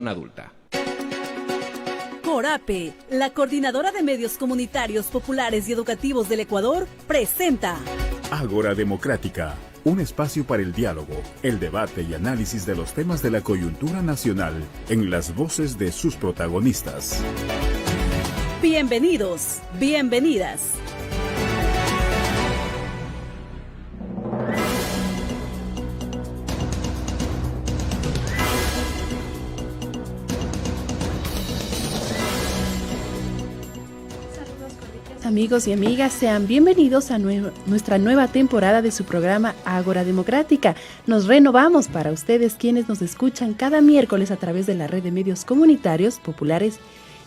adulta. Corape, la Coordinadora de Medios Comunitarios Populares y Educativos del Ecuador, presenta Ágora Democrática, un espacio para el diálogo, el debate y análisis de los temas de la coyuntura nacional en las voces de sus protagonistas. Bienvenidos, bienvenidas. Amigos y amigas, sean bienvenidos a nuestra nueva temporada de su programa Ágora Democrática. Nos renovamos para ustedes quienes nos escuchan cada miércoles a través de la red de medios comunitarios, populares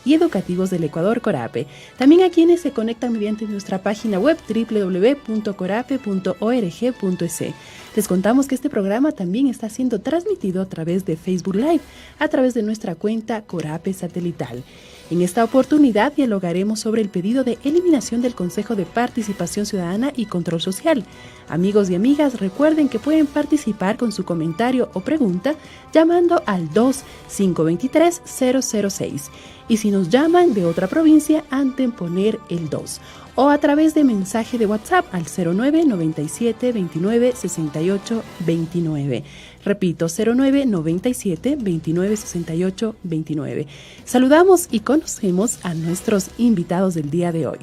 y educativos del Ecuador, Corape. También a quienes se conectan mediante nuestra página web www.corape.org.es. Les contamos que este programa también está siendo transmitido a través de Facebook Live, a través de nuestra cuenta Corape Satelital. En esta oportunidad dialogaremos sobre el pedido de eliminación del Consejo de Participación Ciudadana y Control Social. Amigos y amigas, recuerden que pueden participar con su comentario o pregunta llamando al 2-523-006. Y si nos llaman de otra provincia, anteponer el 2. O a través de mensaje de WhatsApp al 09 97 29 68 29. Repito, 09 97 29 68 29. Saludamos y conocemos a nuestros invitados del día de hoy.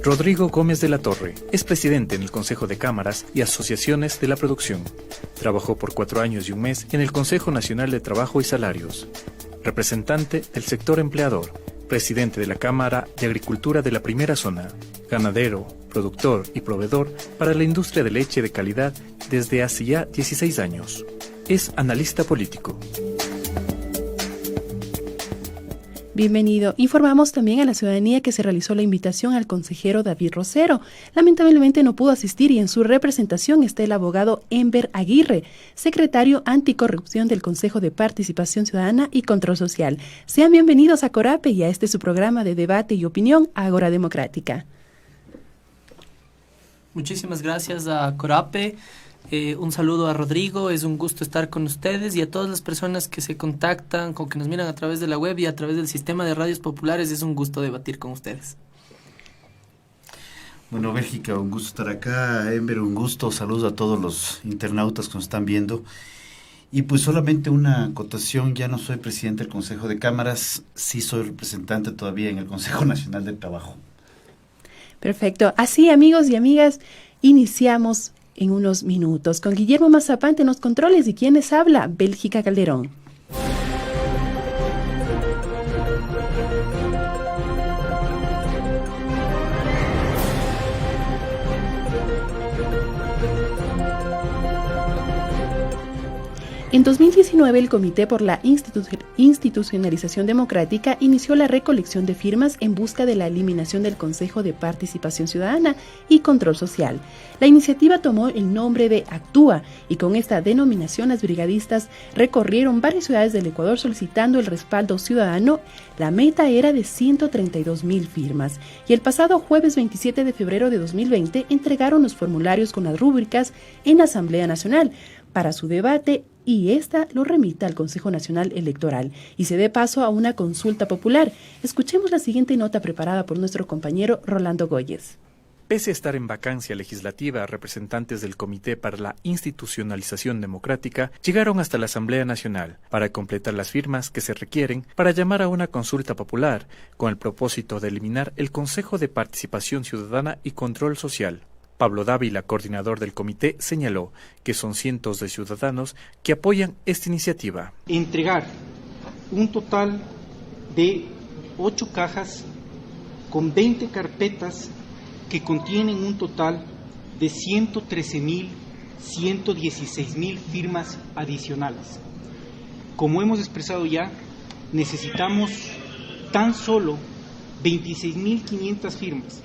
Rodrigo Gómez de la Torre es presidente en el Consejo de Cámaras y Asociaciones de la Producción. Trabajó por 4 años y un mes en el Consejo Nacional de Trabajo y Salarios. Representante del sector empleador, presidente de la Cámara de Agricultura de la Primera Zona, ganadero, productor y proveedor para la industria de leche de calidad desde hace ya 16 años. Es analista político. Bienvenido. Informamos también a la ciudadanía que se realizó la invitación al consejero David Rosero. Lamentablemente no pudo asistir y en su representación está el abogado Enver Aguirre, secretario anticorrupción del Consejo de Participación Ciudadana y Control Social. Sean bienvenidos a Corape y a este su programa de debate y opinión, Ágora Democrática. Muchísimas gracias a Corape. Un saludo a Rodrigo, es un gusto estar con ustedes y a todas las personas que se contactan, con que nos miran a través de la web y a través del sistema de radios populares. Es un gusto debatir con ustedes. Bueno, Bélgica, un gusto estar acá. Enver, un gusto. Saludos a todos los internautas que nos están viendo. Y pues solamente una acotación, ya no soy presidente del Consejo de Cámaras, sí soy representante todavía en el Consejo Nacional del Trabajo. Perfecto. Así, amigos y amigas, iniciamos en unos minutos con Guillermo Mazapante en los controles y quienes habla, Bélgica Calderón. En 2019, el Comité por la Institucionalización Democrática inició la recolección de firmas en busca de la eliminación del Consejo de Participación Ciudadana y Control Social. La iniciativa tomó el nombre de Actúa y con esta denominación las brigadistas recorrieron varias ciudades del Ecuador solicitando el respaldo ciudadano. La meta era de 132,000 firmas y el pasado jueves 27 de febrero de 2020 entregaron los formularios con las rúbricas en la Asamblea Nacional para su debate y esta lo remita al Consejo Nacional Electoral y se dé paso a una consulta popular. Escuchemos la siguiente nota preparada por nuestro compañero Rolando Goyes. Pese a estar en vacancia legislativa, representantes del Comité para la Institucionalización Democrática llegaron hasta la Asamblea Nacional para completar las firmas que se requieren para llamar a una consulta popular con el propósito de eliminar el Consejo de Participación Ciudadana y Control Social. Pablo Dávila, coordinador del comité, señaló que son cientos de ciudadanos que apoyan esta iniciativa. Entregar un total de 8 cajas con 20 carpetas que contienen un total de 113,116,000 firmas adicionales. Como hemos expresado ya, necesitamos tan solo 26,500 firmas.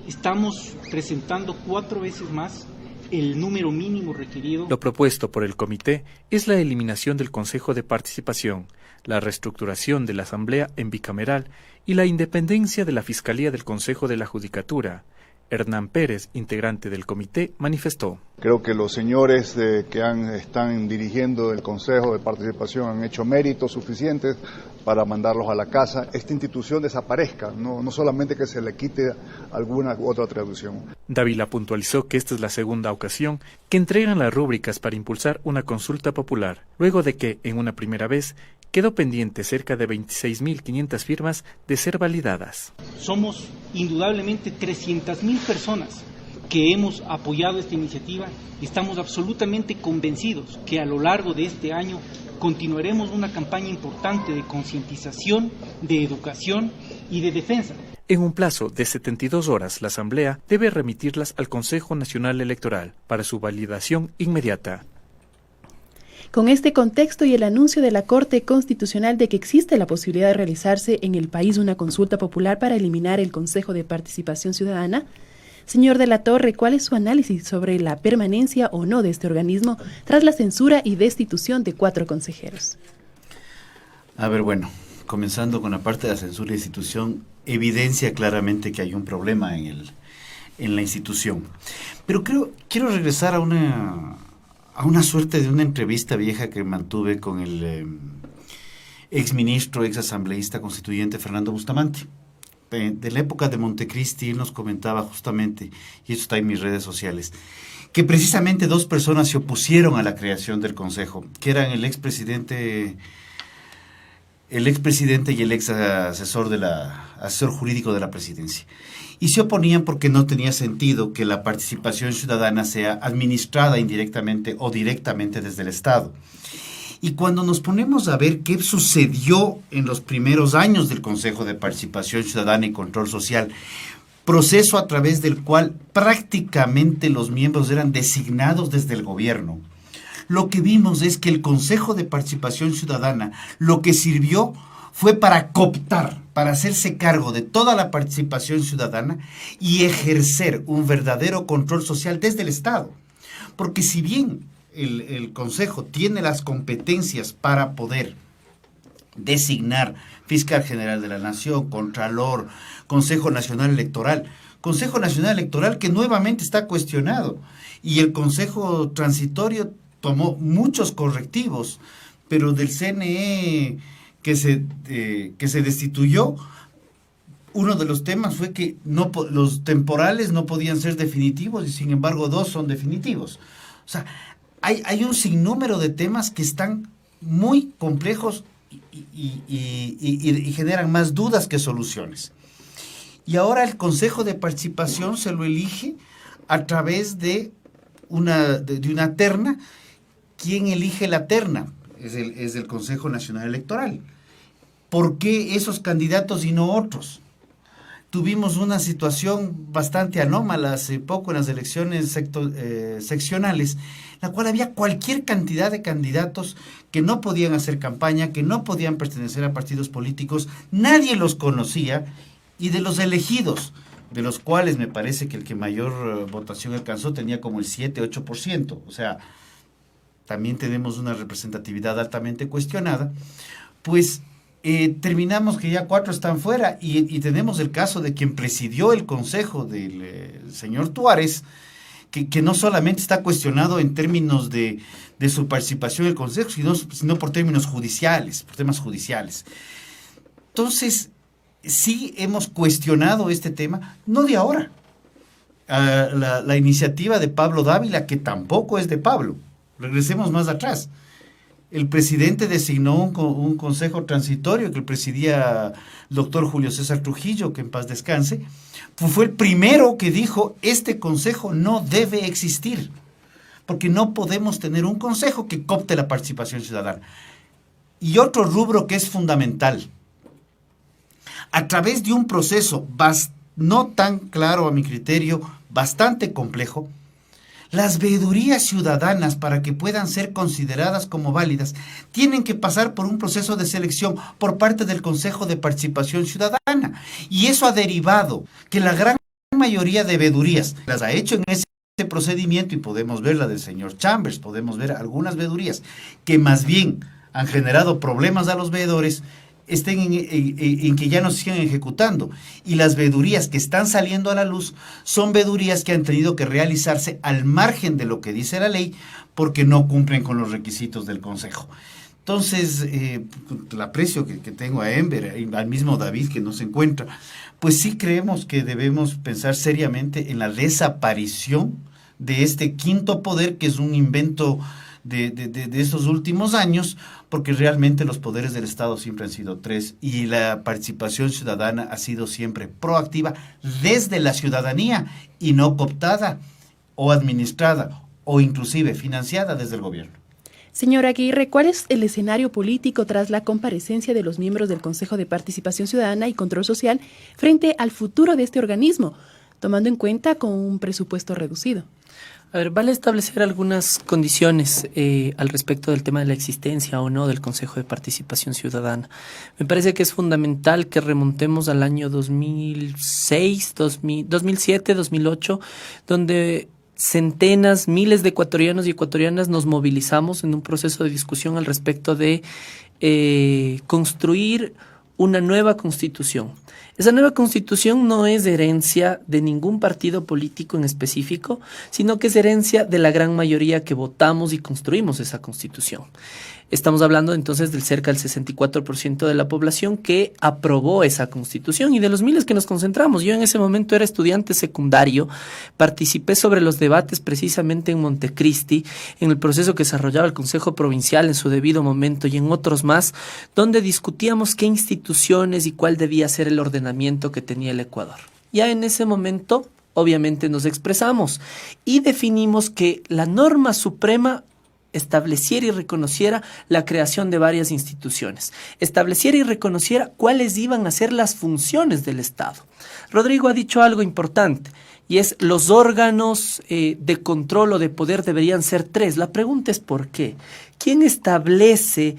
Estamos presentando 4 veces más el número mínimo requerido. Lo propuesto por el comité es la eliminación del Consejo de Participación, la reestructuración de la Asamblea en bicameral y la independencia de la Fiscalía del Consejo de la Judicatura. Hernán Pérez, integrante del comité, manifestó. Creo que los señores que están dirigiendo el Consejo de Participación han hecho méritos suficientes para mandarlos a la casa. Esta institución desaparezca, no solamente que se le quite alguna u otra traducción. Dávila puntualizó que esta es la segunda ocasión que entregan las rúbricas para impulsar una consulta popular, luego de que, en una primera vez, quedó pendiente cerca de 26.500 firmas de ser validadas. Somos indudablemente 300.000 personas que hemos apoyado esta iniciativa y estamos absolutamente convencidos que a lo largo de este año continuaremos una campaña importante de concientización, de educación y de defensa. En un plazo de 72 horas, la Asamblea debe remitirlas al Consejo Nacional Electoral para su validación inmediata. Con este contexto y el anuncio de la Corte Constitucional de que existe la posibilidad de realizarse en el país una consulta popular para eliminar el Consejo de Participación Ciudadana, señor de la Torre, ¿cuál es su análisis sobre la permanencia o no de este organismo tras la censura y destitución de 4 consejeros? A ver, bueno, comenzando con la parte de la censura y destitución, evidencia claramente que hay un problema en la institución. Pero quiero regresar a una suerte de una entrevista vieja que mantuve con el exministro, exasambleísta constituyente Fernando Bustamante. De la época de Montecristi, él nos comentaba justamente, y esto está en mis redes sociales, que precisamente 2 personas se opusieron a la creación del Consejo, que eran el expresidente y el ex asesor jurídico de la presidencia. Y se oponían porque no tenía sentido que la participación ciudadana sea administrada indirectamente o directamente desde el Estado. Y cuando nos ponemos a ver qué sucedió en los primeros años del Consejo de Participación Ciudadana y Control Social, proceso a través del cual prácticamente los miembros eran designados desde el gobierno, lo que vimos es que el Consejo de Participación Ciudadana lo que sirvió fue para cooptar, para hacerse cargo de toda la participación ciudadana y ejercer un verdadero control social desde el Estado. Porque si bien el Consejo tiene las competencias para poder designar Fiscal General de la Nación, Contralor, Consejo Nacional Electoral que nuevamente está cuestionado, y el Consejo Transitorio tomó muchos correctivos, pero del CNE que se destituyó, uno de los temas fue que los temporales no podían ser definitivos y sin embargo 2 son definitivos. O sea, hay un sinnúmero de temas que están muy complejos y generan más dudas que soluciones. Y ahora el Consejo de Participación se lo elige a través de una terna. ¿Quién elige la terna? Es el Consejo Nacional Electoral. ¿Por qué esos candidatos y no otros? Tuvimos una situación bastante anómala hace poco en las elecciones seccionales, en la cual había cualquier cantidad de candidatos que no podían hacer campaña, que no podían pertenecer a partidos políticos, nadie los conocía, y de los elegidos, de los cuales me parece que el que mayor votación alcanzó tenía como el 7-8%, o sea, también tenemos una representatividad altamente cuestionada, pues terminamos que ya 4 están fuera, y tenemos el caso de quien presidió el consejo del señor Tuárez, que no solamente está cuestionado en términos de su participación en el consejo, sino por términos judiciales, por temas judiciales. Entonces, sí hemos cuestionado este tema, no de ahora. La iniciativa de Pablo Dávila, que tampoco es de Pablo. Regresemos más atrás. El presidente designó un consejo transitorio que presidía el doctor Julio César Trujillo, que en paz descanse. Fue el primero que dijo, este consejo no debe existir, porque no podemos tener un consejo que coopte la participación ciudadana. Y otro rubro que es fundamental, a través de un proceso no tan claro a mi criterio, bastante complejo, las veedurías ciudadanas, para que puedan ser consideradas como válidas, tienen que pasar por un proceso de selección por parte del Consejo de Participación Ciudadana. Y eso ha derivado que la gran mayoría de veedurías las ha hecho en ese procedimiento, y podemos ver la del señor Chambers, podemos ver algunas veedurías que más bien han generado problemas a los veedores, estén en que ya no se sigan ejecutando. Y las veedurías que están saliendo a la luz son veedurías que han tenido que realizarse al margen de lo que dice la ley porque no cumplen con los requisitos del Consejo. Entonces, el aprecio que tengo a Enver, al mismo David que no se encuentra, pues sí creemos que debemos pensar seriamente en la desaparición de este quinto poder, que es un invento de estos últimos años, porque realmente los poderes del Estado siempre han sido tres y la participación ciudadana ha sido siempre proactiva desde la ciudadanía y no cooptada o administrada o inclusive financiada desde el gobierno. Señora Aguirre, ¿cuál es el escenario político tras la comparecencia de los miembros del Consejo de Participación Ciudadana y Control Social frente al futuro de este organismo, tomando en cuenta con un presupuesto reducido? A ver, vale establecer algunas condiciones al respecto del tema de la existencia o no del Consejo de Participación Ciudadana. Me parece que es fundamental que remontemos al año 2006, 2007, 2008, donde centenas, miles de ecuatorianos y ecuatorianas nos movilizamos en un proceso de discusión al respecto de construir una nueva constitución. Esa nueva constitución no es herencia de ningún partido político en específico, sino que es herencia de la gran mayoría que votamos y construimos esa constitución. Estamos hablando entonces del cerca del 64% de la población que aprobó esa constitución y de los miles que nos concentramos. Yo en ese momento era estudiante secundario, participé sobre los debates precisamente en Montecristi, en el proceso que desarrollaba el Consejo Provincial en su debido momento y en otros más, donde discutíamos qué instituciones y cuál debía ser el ordenamiento que tenía el Ecuador. Ya en ese momento, obviamente, nos expresamos y definimos que la norma suprema estableciera y reconociera la creación de varias instituciones, estableciera y reconociera cuáles iban a ser las funciones del Estado. Rodrigo ha dicho algo importante, y es los órganos de control o de poder deberían ser tres. La pregunta es ¿por qué? ¿Quién establece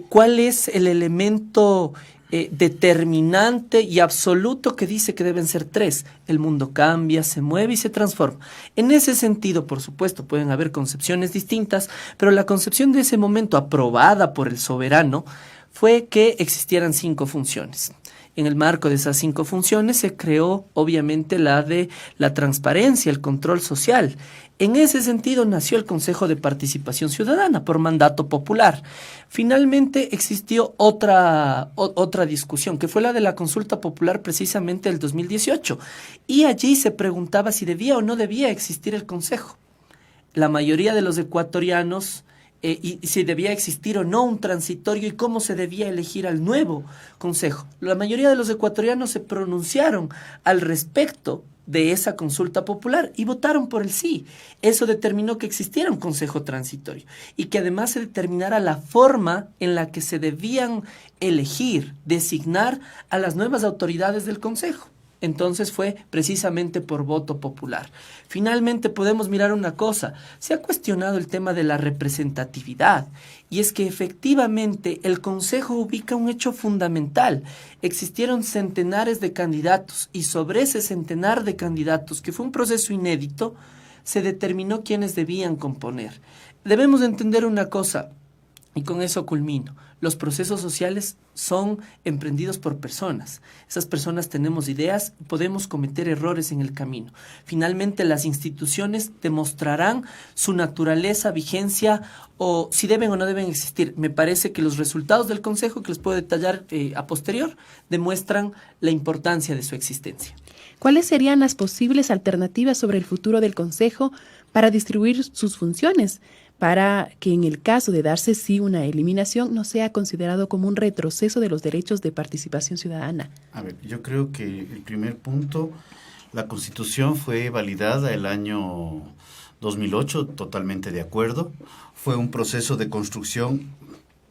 cuál es el elemento determinante y absoluto que dice que deben ser tres? El mundo cambia, se mueve y se transforma. En ese sentido, por supuesto, pueden haber concepciones distintas, pero la concepción de ese momento aprobada por el soberano fue que existieran 5 funciones. En el marco de esas 5 funciones se creó, obviamente, la de la transparencia, el control social. En ese sentido nació el Consejo de Participación Ciudadana por mandato popular. Finalmente existió otra discusión, que fue la de la consulta popular precisamente del 2018. Y allí se preguntaba si debía o no debía existir el Consejo. La mayoría de los ecuatorianos y si debía existir o no un transitorio y cómo se debía elegir al nuevo Consejo. La mayoría de los ecuatorianos se pronunciaron al respecto de esa consulta popular y votaron por el sí. Eso determinó que existiera un consejo transitorio y que además se determinara la forma en la que se debían elegir, designar a las nuevas autoridades del consejo. Entonces fue precisamente por voto popular. Finalmente podemos mirar una cosa, se ha cuestionado el tema de la representatividad y es que efectivamente el Consejo ubica un hecho fundamental. Existieron centenares de candidatos y sobre ese centenar de candidatos, que fue un proceso inédito, se determinó quiénes debían componer. Debemos entender una cosa, y con eso culmino. Los procesos sociales son emprendidos por personas. Esas personas tenemos ideas, podemos cometer errores en el camino. Finalmente, las instituciones demostrarán su naturaleza, vigencia o si deben o no deben existir. Me parece que los resultados del Consejo, que les puedo detallar a posterior, demuestran la importancia de su existencia. ¿Cuáles serían las posibles alternativas sobre el futuro del Consejo para distribuir sus funciones, para que en el caso de darse sí una eliminación no sea considerado como un retroceso de los derechos de participación ciudadana? A ver, yo creo que el primer punto, la Constitución fue validada el año 2008, totalmente de acuerdo. Fue un proceso de construcción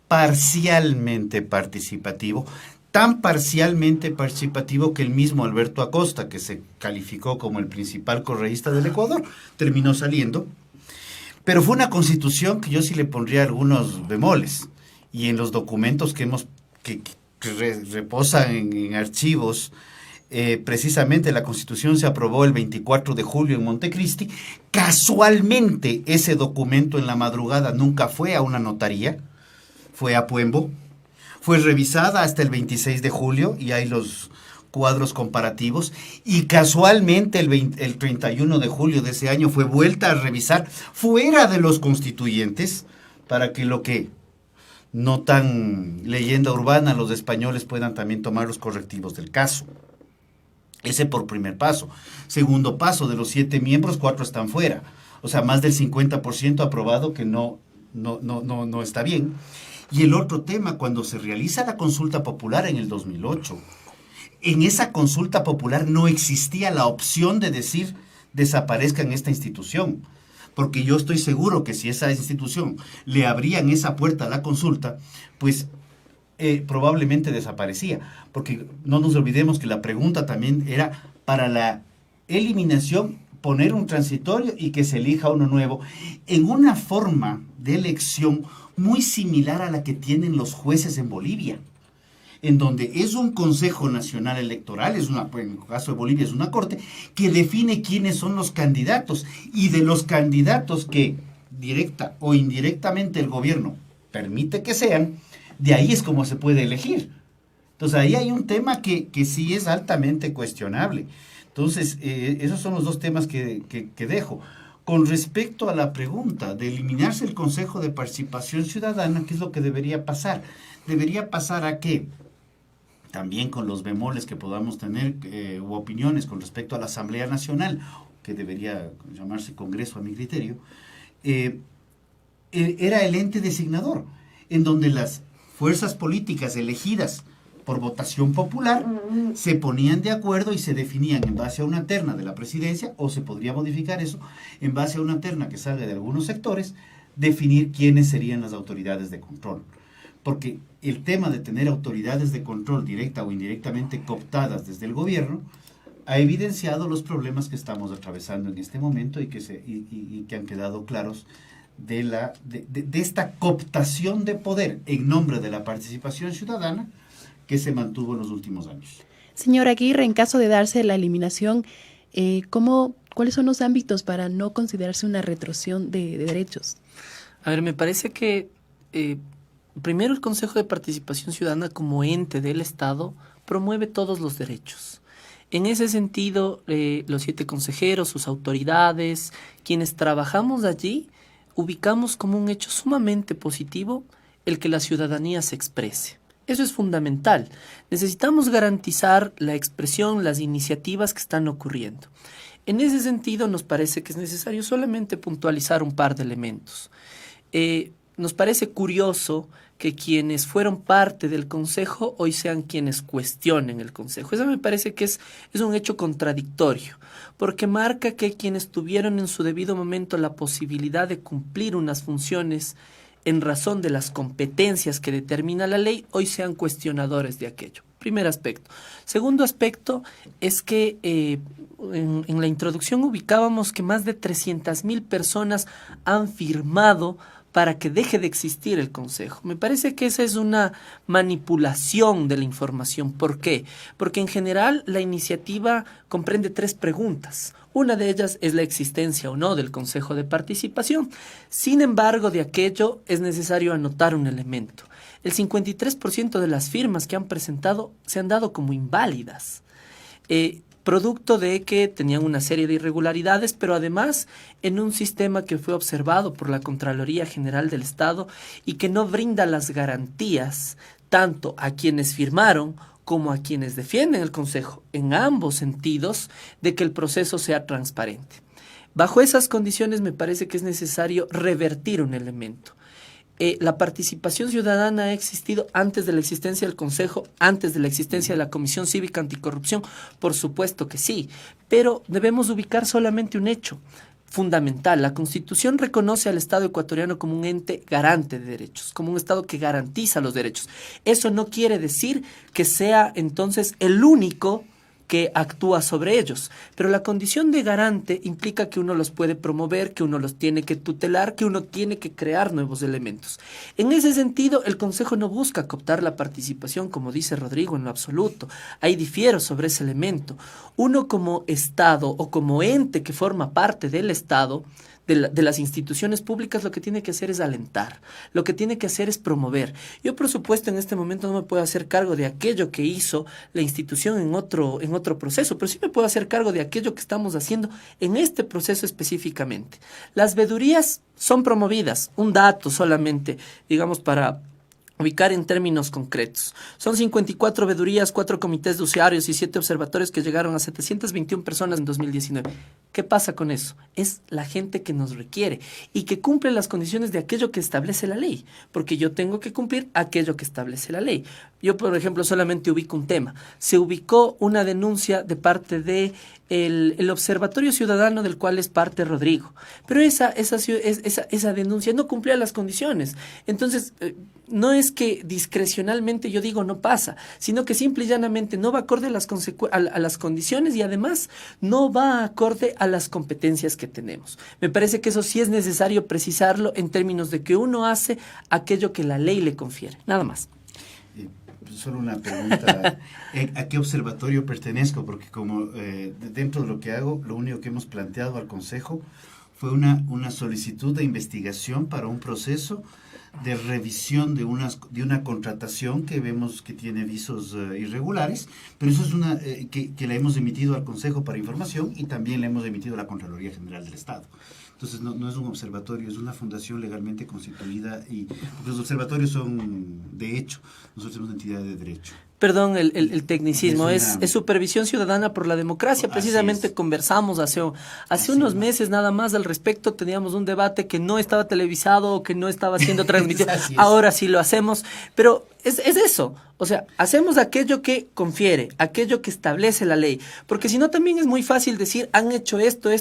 parcialmente participativo, tan parcialmente participativo que el mismo Alberto Acosta, que se calificó como el principal correísta del Ecuador, terminó saliendo. Pero fue una constitución que yo sí le pondría algunos bemoles. Y en los documentos que reposan en archivos, precisamente la constitución se aprobó el 24 de julio en Montecristi. Casualmente ese documento en la madrugada nunca fue a una notaría, fue a Puembo. fue revisada hasta el 26 de julio y hay los cuadros comparativos, y casualmente el 31 de julio de ese año fue vuelta a revisar fuera de los constituyentes, para que lo que no tan leyenda urbana los españoles puedan también tomar los correctivos del caso. Ese por primer paso. Segundo paso, de los 7 miembros, 4 están fuera. O sea, más del 50% aprobado, que no está bien. Y el otro tema, cuando se realiza la consulta popular en el 2008, en esa consulta popular no existía la opción de decir desaparezcan esta institución, porque yo estoy seguro que si esa institución le abrían esa puerta a la consulta, pues probablemente desaparecía, porque no nos olvidemos que la pregunta también era para la eliminación, poner un transitorio y que se elija uno nuevo, en una forma de elección muy similar a la que tienen los jueces en Bolivia, en donde es un Consejo Nacional Electoral, en el caso de Bolivia es una corte, que define quiénes son los candidatos, y de los candidatos que directa o indirectamente el gobierno permite que sean, de ahí es como se puede elegir. Entonces ahí hay un tema que sí es altamente cuestionable. Entonces esos son los dos temas que dejo. Con respecto a la pregunta de eliminarse el Consejo de Participación Ciudadana, ¿qué es lo que debería pasar? Debería pasar a que, también con los bemoles que podamos tener u opiniones con respecto a la Asamblea Nacional, que debería llamarse Congreso a mi criterio, era el ente designador, en donde las fuerzas políticas elegidas por votación popular se ponían de acuerdo y se definían en base a una terna de la presidencia, o se podría modificar eso, en base a una terna que salga de algunos sectores, definir quiénes serían las autoridades de control. Porque el tema de tener autoridades de control directa o indirectamente cooptadas desde el gobierno ha evidenciado los problemas que estamos atravesando en este momento y que han quedado claros de esta cooptación de poder en nombre de la participación ciudadana que se mantuvo en los últimos años. Señor Aguirre, en caso de darse la eliminación, ¿cuáles son los ámbitos para no considerarse una retrocesión de derechos? A ver, me parece que primero el Consejo de Participación Ciudadana como ente del Estado promueve todos los derechos. En ese sentido, los 7 consejeros, sus autoridades, quienes trabajamos allí, ubicamos como un hecho sumamente positivo el que la ciudadanía se exprese. Eso es fundamental. Necesitamos garantizar la expresión, las iniciativas que están ocurriendo. En ese sentido, nos parece que es necesario solamente puntualizar un par de elementos. Nos parece curioso que quienes fueron parte del Consejo hoy sean quienes cuestionen el Consejo. Eso me parece que es un hecho contradictorio, porque marca que quienes tuvieron en su debido momento la posibilidad de cumplir unas funciones en razón de las competencias que determina la ley, hoy sean cuestionadores de aquello. Primer aspecto. Segundo aspecto es que en la introducción ubicábamos que más de 300,000 personas han firmado para que deje de existir el Consejo. Me parece que esa es una manipulación de la información. ¿Por qué? Porque en general la iniciativa comprende 3 preguntas. Una de ellas es la existencia o no del Consejo de Participación. Sin embargo, de aquello es necesario anotar un elemento. El 53% de las firmas que han presentado se han dado como inválidas. Producto de que tenían una serie de irregularidades, pero además en un sistema que fue observado por la Contraloría General del Estado y que no brinda las garantías tanto a quienes firmaron como a quienes defienden el Consejo, en ambos sentidos, de que el proceso sea transparente. Bajo esas condiciones me parece que es necesario revertir un elemento. ¿La participación ciudadana ha existido antes de la existencia del Consejo, antes de la existencia de la Comisión Cívica Anticorrupción? Por supuesto que sí, pero debemos ubicar solamente un hecho fundamental. La Constitución reconoce al Estado ecuatoriano como un ente garante de derechos, como un Estado que garantiza los derechos. Eso no quiere decir que sea entonces el único que actúa sobre ellos, pero la condición de garante implica que uno los puede promover, que uno los tiene que tutelar, que uno tiene que crear nuevos elementos. En ese sentido, el Consejo no busca cooptar la participación, como dice Rodrigo, en lo absoluto. Ahí difiero sobre ese elemento. Uno como Estado o como ente que forma parte del Estado de las instituciones públicas lo que tiene que hacer es alentar, lo que tiene que hacer es promover. Yo, por supuesto, en este momento no me puedo hacer cargo de aquello que hizo la institución en otro proceso, pero sí me puedo hacer cargo de aquello que estamos haciendo en este proceso específicamente. Las vedurías son promovidas, un dato solamente, digamos, para ubicar en términos concretos. Son 54 vedurías, 4 comités de usuarios y 7 observatorios que llegaron a 721 personas en 2019. ¿Qué pasa con eso? Es la gente que nos requiere y que cumple las condiciones de aquello que establece la ley, porque yo tengo que cumplir aquello que establece la ley. Yo, por ejemplo, solamente ubico un tema. Se ubicó una denuncia de parte de el Observatorio Ciudadano del cual es parte Rodrigo, pero esa denuncia no cumplía las condiciones. Entonces, no es que discrecionalmente yo digo no pasa, sino que simple y llanamente no va acorde a las condiciones y además no va acorde a las competencias que tenemos. Me parece que eso sí es necesario precisarlo en términos de que uno hace aquello que la ley le confiere, nada más. Solo una pregunta, ¿a qué observatorio pertenezco? Porque como dentro de lo que hago, lo único que hemos planteado al Consejo fue una solicitud de investigación para un proceso de revisión de una contratación que vemos que tiene visos irregulares, pero eso es una que la hemos emitido al Consejo para información y también la hemos emitido a la Contraloría General del Estado. Entonces no es un observatorio, es una fundación legalmente constituida y porque los observatorios son de hecho, nosotros somos una entidad de derecho. Perdón el tecnicismo, es Supervisión Ciudadana por la Democracia. Precisamente conversamos hace unos meses nada más al respecto, teníamos un debate que no estaba televisado o que no estaba siendo transmitido, ahora sí lo hacemos, pero es eso, o sea, hacemos aquello que confiere, aquello que establece la ley, porque si no también es muy fácil decir, han hecho esto,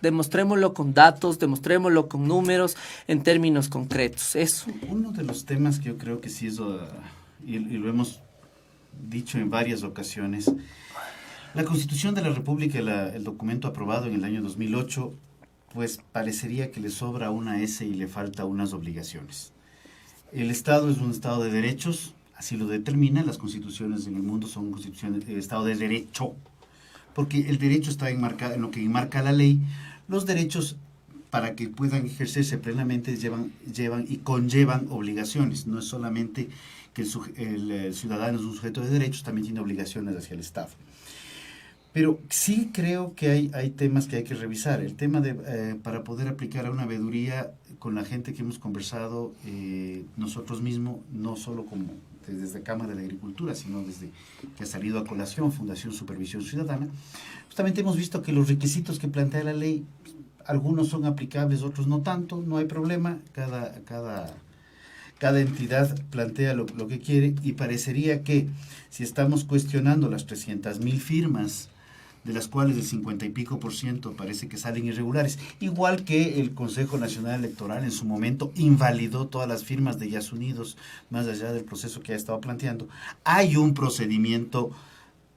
demostrémoslo con datos, demostrémoslo con números, en términos concretos, eso. Uno de los temas que yo creo que sí es, y lo hemos dicho en varias ocasiones, la Constitución de la República, el documento aprobado en el año 2008, pues parecería que le sobra una S y le falta unas obligaciones. El Estado es un Estado de derechos, así lo determina, las constituciones en el mundo son constituciones de Estado de derecho, porque el derecho está enmarcado en lo que enmarca la ley. Los derechos, para que puedan ejercerse plenamente, llevan y conllevan obligaciones. No es solamente que el ciudadano es un sujeto de derechos, también tiene obligaciones hacia el Estado. Pero sí creo que hay temas que hay que revisar. El tema para poder aplicar a una veeduría, con la gente que hemos conversado, nosotros mismos, no solo desde Cámara de Agricultura, sino desde que ha salido a colación Fundación Supervisión Ciudadana, justamente hemos visto que los requisitos que plantea la ley, algunos son aplicables, otros no tanto, no hay problema, cada entidad plantea lo que quiere, y parecería que si estamos cuestionando las 300,000 firmas, de las cuales el 50 y pico % parece que salen irregulares, igual que el Consejo Nacional Electoral en su momento invalidó todas las firmas de Yas Unidos, más allá del proceso que ha estado planteando, hay un procedimiento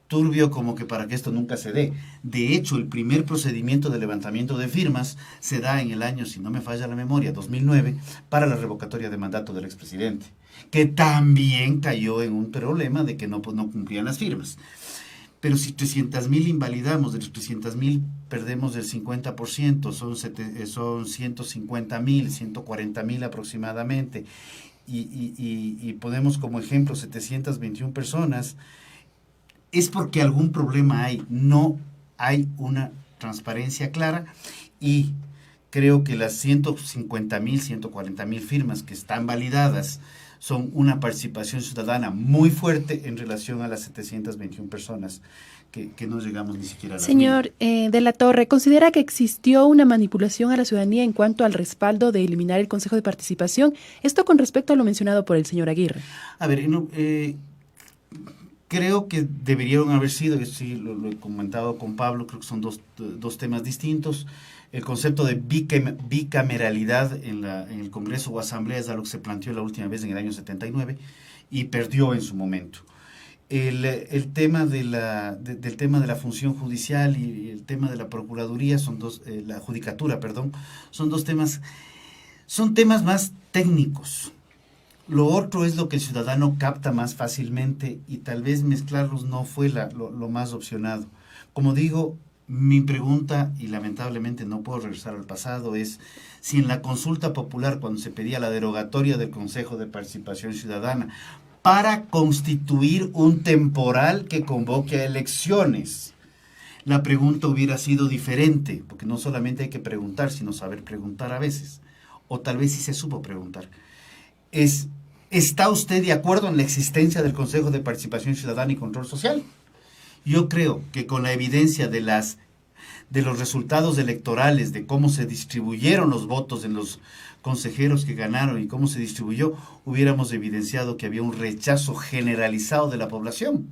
turbio como que para que esto nunca se dé. De hecho, el primer procedimiento de levantamiento de firmas se da en el año, si no me falla la memoria, 2009, para la revocatoria de mandato del expresidente, que también cayó en un problema de que no cumplían las firmas. Pero si 300,000 invalidamos, de los 300,000 perdemos el 50%, son 150,000, 140,000 aproximadamente, y ponemos como ejemplo 721 personas, es porque algún problema hay, no hay una transparencia clara, y creo que las 150,000, 140,000 firmas que están validadas son una participación ciudadana muy fuerte en relación a las 721 personas que no llegamos ni siquiera a la Señor de la Torre, ¿considera que existió una manipulación a la ciudadanía en cuanto al respaldo de eliminar el Consejo de Participación? Esto con respecto a lo mencionado por el señor Aguirre. A ver, creo que deberían haber sido, sí lo he comentado con Pablo, creo que son dos temas distintos. El concepto de bicameralidad en el Congreso o Asamblea es algo que se planteó la última vez en el año 79 y perdió en su momento. El tema del tema de la función judicial y el tema de la Procuraduría la Judicatura, son dos temas, son temas más técnicos. Lo otro es lo que el ciudadano capta más fácilmente y tal vez mezclarlos no fue lo más opcionado. Como digo, Mi pregunta, y lamentablemente no puedo regresar al pasado, es si en la consulta popular, cuando se pedía la derogatoria del Consejo de Participación Ciudadana para constituir un temporal que convoque a elecciones, la pregunta hubiera sido diferente, porque no solamente hay que preguntar, sino saber preguntar a veces, o tal vez sí se supo preguntar. ¿Está usted de acuerdo en la existencia del Consejo de Participación Ciudadana y Control Social? Yo creo que con la evidencia de los resultados electorales, de cómo se distribuyeron los votos en los consejeros que ganaron y cómo se distribuyó, hubiéramos evidenciado que había un rechazo generalizado de la población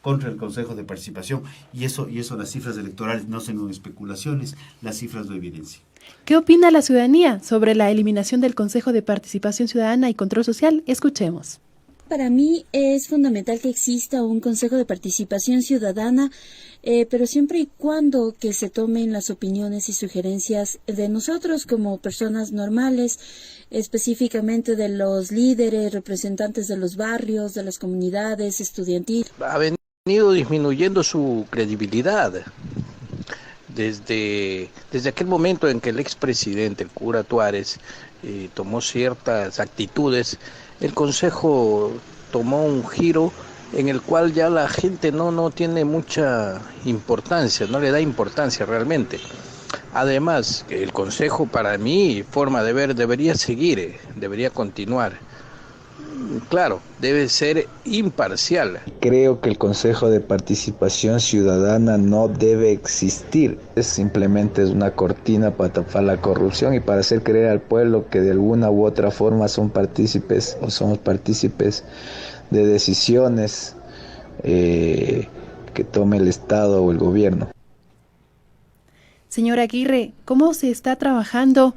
contra el Consejo de Participación. Y eso las cifras electorales no son especulaciones, las cifras lo evidencian. ¿Qué opina la ciudadanía sobre la eliminación del Consejo de Participación Ciudadana y Control Social? Escuchemos. Para mí es fundamental que exista un Consejo de Participación Ciudadana, pero siempre y cuando que se tomen las opiniones y sugerencias de nosotros como personas normales, específicamente de los líderes, representantes de los barrios, de las comunidades estudiantiles. Ha venido disminuyendo su credibilidad desde aquel momento en que el expresidente, el cura Tuárez, tomó ciertas actitudes. El Consejo tomó un giro en el cual ya la gente no tiene mucha importancia, no le da importancia realmente. Además, el Consejo, para mi forma de ver, debería seguir, debería continuar. Claro, debe ser imparcial. Creo que el Consejo de Participación Ciudadana no debe existir. Simplemente es una cortina para tapar la corrupción y para hacer creer al pueblo que de alguna u otra forma son partícipes o somos partícipes de decisiones que tome el Estado o el gobierno. Señora Aguirre, ¿cómo se está trabajando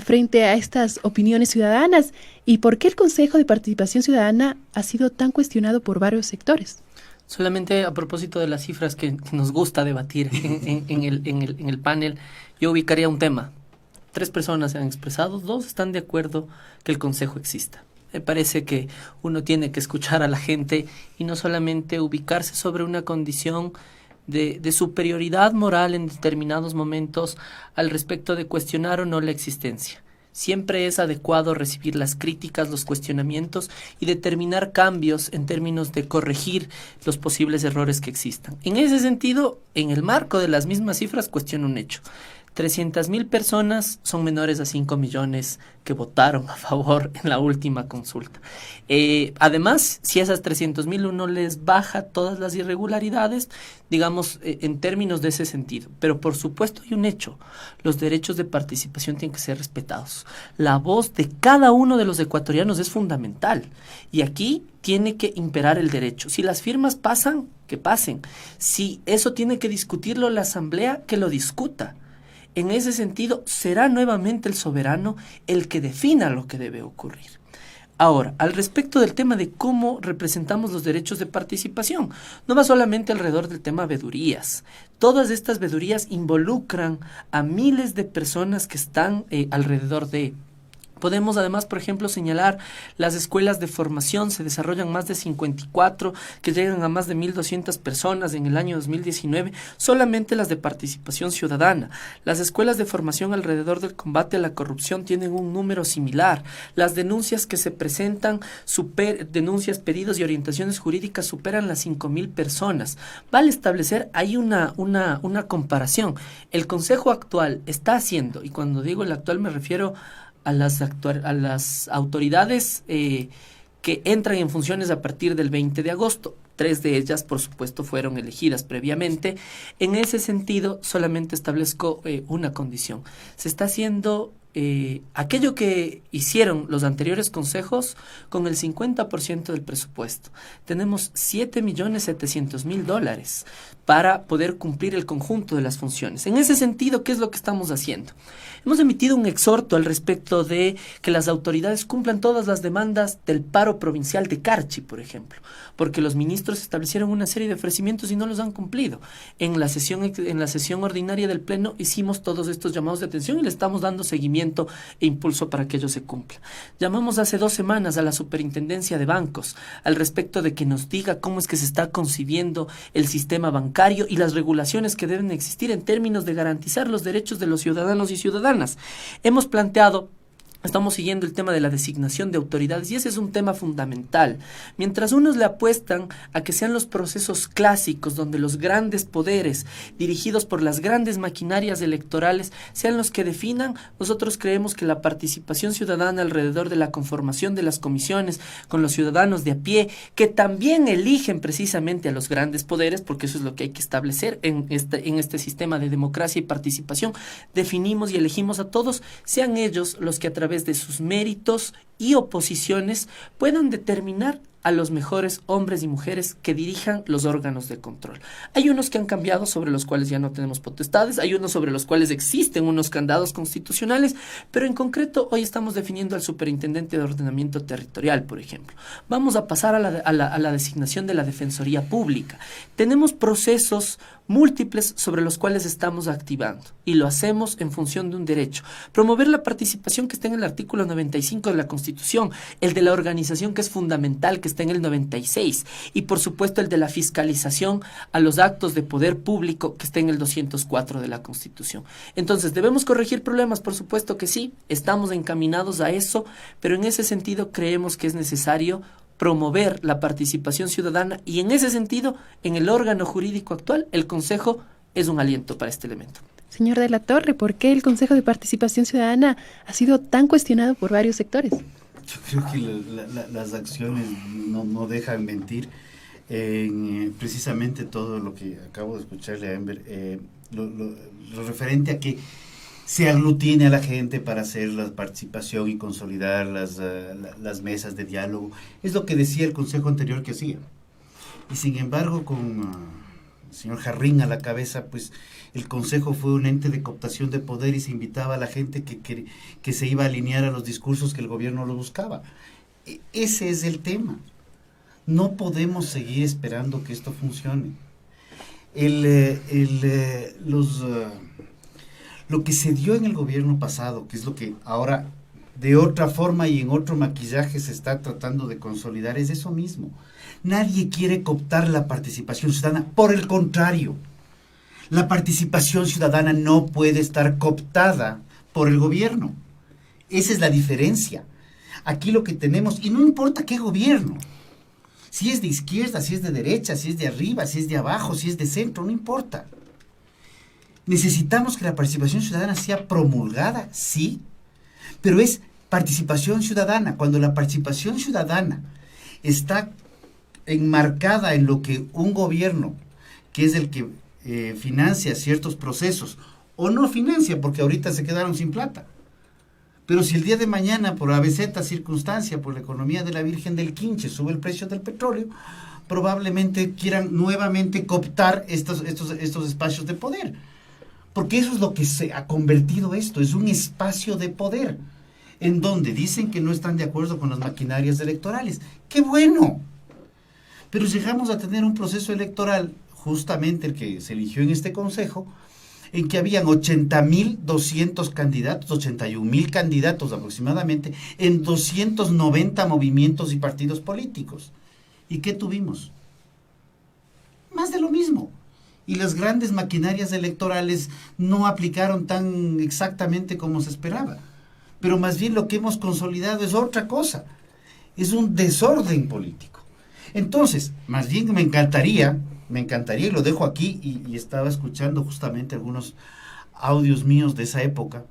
frente a estas opiniones ciudadanas y por qué el Consejo de Participación Ciudadana ha sido tan cuestionado por varios sectores? Solamente a propósito de las cifras que nos gusta debatir en el panel, yo ubicaría un tema. 3 personas se han expresado, 2 están de acuerdo que el Consejo exista. Me parece que uno tiene que escuchar a la gente y no solamente ubicarse sobre una condición de superioridad moral en determinados momentos al respecto de cuestionar o no la existencia. Siempre es adecuado recibir las críticas, los cuestionamientos y determinar cambios en términos de corregir los posibles errores que existan. En ese sentido, en el marco de las mismas cifras, cuestiono un hecho. 300,000 personas son menores a 5 millones que votaron a favor en la última consulta. Además, si a esas 300,000 uno les baja todas las irregularidades, digamos, en términos de ese sentido. Pero por supuesto hay un hecho, los derechos de participación tienen que ser respetados. La voz de cada uno de los ecuatorianos es fundamental y aquí tiene que imperar el derecho. Si las firmas pasan, que pasen. Si eso tiene que discutirlo la Asamblea, que lo discuta. En ese sentido, será nuevamente el soberano el que defina lo que debe ocurrir. Ahora, al respecto del tema de cómo representamos los derechos de participación, no va solamente alrededor del tema vedurías. Todas estas vedurías involucran a miles de personas que están alrededor de. Podemos además, por ejemplo, señalar las escuelas de formación, se desarrollan más de 54, que llegan a más de 1,200 personas en el año 2019, solamente las de participación ciudadana. Las escuelas de formación alrededor del combate a la corrupción tienen un número similar. Las denuncias que se presentan, denuncias, pedidos y orientaciones jurídicas superan las 5,000 personas. Vale establecer ahí una comparación. El Consejo actual está haciendo, y cuando digo el actual me refiero a las autoridades que entran en funciones a partir del 20 de agosto. 3 de ellas, por supuesto, fueron elegidas previamente. En ese sentido, solamente establezco una condición. Se está haciendo aquello que hicieron los anteriores consejos con el 50% del presupuesto. Tenemos $7,700,000 para poder cumplir el conjunto de las funciones. En ese sentido, ¿qué es lo que estamos haciendo? Hemos emitido un exhorto al respecto de que las autoridades cumplan todas las demandas del paro provincial de Carchi, por ejemplo, porque los ministros establecieron una serie de ofrecimientos y no los han cumplido. En la sesión ordinaria del Pleno hicimos todos estos llamados de atención y le estamos dando seguimiento seguimiento e impulso para que ello se cumpla. Llamamos hace 2 semanas a la Superintendencia de Bancos al respecto de que nos diga cómo es que se está concibiendo el sistema bancario y las regulaciones que deben existir en términos de garantizar los derechos de los ciudadanos y ciudadanas. Hemos planteado... Estamos siguiendo el tema de la designación de autoridades y ese es un tema fundamental. Mientras unos le apuestan a que sean los procesos clásicos donde los grandes poderes dirigidos por las grandes maquinarias electorales sean los que definan, nosotros creemos que la participación ciudadana alrededor de la conformación de las comisiones con los ciudadanos de a pie, que también eligen precisamente a los grandes poderes, porque eso es lo que hay que establecer en este sistema de democracia y participación, definimos y elegimos a todos, sean ellos los que a través de sus méritos y oposiciones puedan determinar a los mejores hombres y mujeres que dirijan los órganos de control. Hay unos que han cambiado, sobre los cuales ya no tenemos potestades, hay unos sobre los cuales existen unos candados constitucionales, pero en concreto hoy estamos definiendo al superintendente de ordenamiento territorial, por ejemplo. Vamos a pasar a la designación de la Defensoría Pública. Tenemos procesos múltiples sobre los cuales estamos activando y lo hacemos en función de un derecho. Promover la participación que está en el artículo 95 de la Constitución, el de la organización que es fundamental, que está en el 96, y por supuesto el de la fiscalización a los actos de poder público que está en el 204 de la Constitución. Entonces, ¿debemos corregir problemas? Por supuesto que sí, estamos encaminados a eso, pero en ese sentido creemos que es necesario promover la participación ciudadana y en ese sentido, en el órgano jurídico actual, el Consejo es un aliento para este elemento. Señor de la Torre, ¿por qué el Consejo de Participación Ciudadana ha sido tan cuestionado por varios sectores? Yo creo que las acciones no dejan mentir. Precisamente todo lo que acabo de escucharle a Enver, lo referente a que se aglutine a la gente para hacer la participación y consolidar las mesas de diálogo, es lo que decía el consejo anterior que hacía. Y sin embargo, con el señor Jarrín a la cabeza, pues el consejo fue un ente de cooptación de poder y se invitaba a la gente que se iba a alinear a los discursos que el gobierno lo buscaba. Ese es el tema. No podemos seguir esperando que esto funcione. Lo que se dio en el gobierno pasado, que es lo que ahora de otra forma y en otro maquillaje se está tratando de consolidar, es eso mismo. Nadie quiere cooptar la participación ciudadana, por el contrario. La participación ciudadana no puede estar cooptada por el gobierno. Esa es la diferencia. Aquí lo que tenemos, y no importa qué gobierno, si es de izquierda, si es de derecha, si es de arriba, si es de abajo, si es de centro, no importa. Necesitamos que la participación ciudadana sea promulgada, sí, pero es participación ciudadana. Cuando la participación ciudadana está enmarcada en lo que un gobierno, que es el que financia ciertos procesos, o no financia, porque ahorita se quedaron sin plata. Pero si el día de mañana, por ABC circunstancia, por la economía de la Virgen del Quinche, sube el precio del petróleo, probablemente quieran nuevamente cooptar estos espacios de poder. Porque eso es lo que se ha convertido esto, es un espacio de poder, en donde dicen que no están de acuerdo con las maquinarias electorales. ¡Qué bueno! Pero llegamos a tener un proceso electoral, justamente el que se eligió en este consejo, en que habían 80.200 candidatos, 81.000 candidatos aproximadamente, en 290 movimientos y partidos políticos. ¿Y qué tuvimos? Más de lo mismo. Y las grandes maquinarias electorales no aplicaron tan exactamente como se esperaba. Pero más bien lo que hemos consolidado es otra cosa. Es un desorden político. Entonces, más bien me encantaría, y lo dejo aquí, y estaba escuchando justamente algunos audios míos de esa época,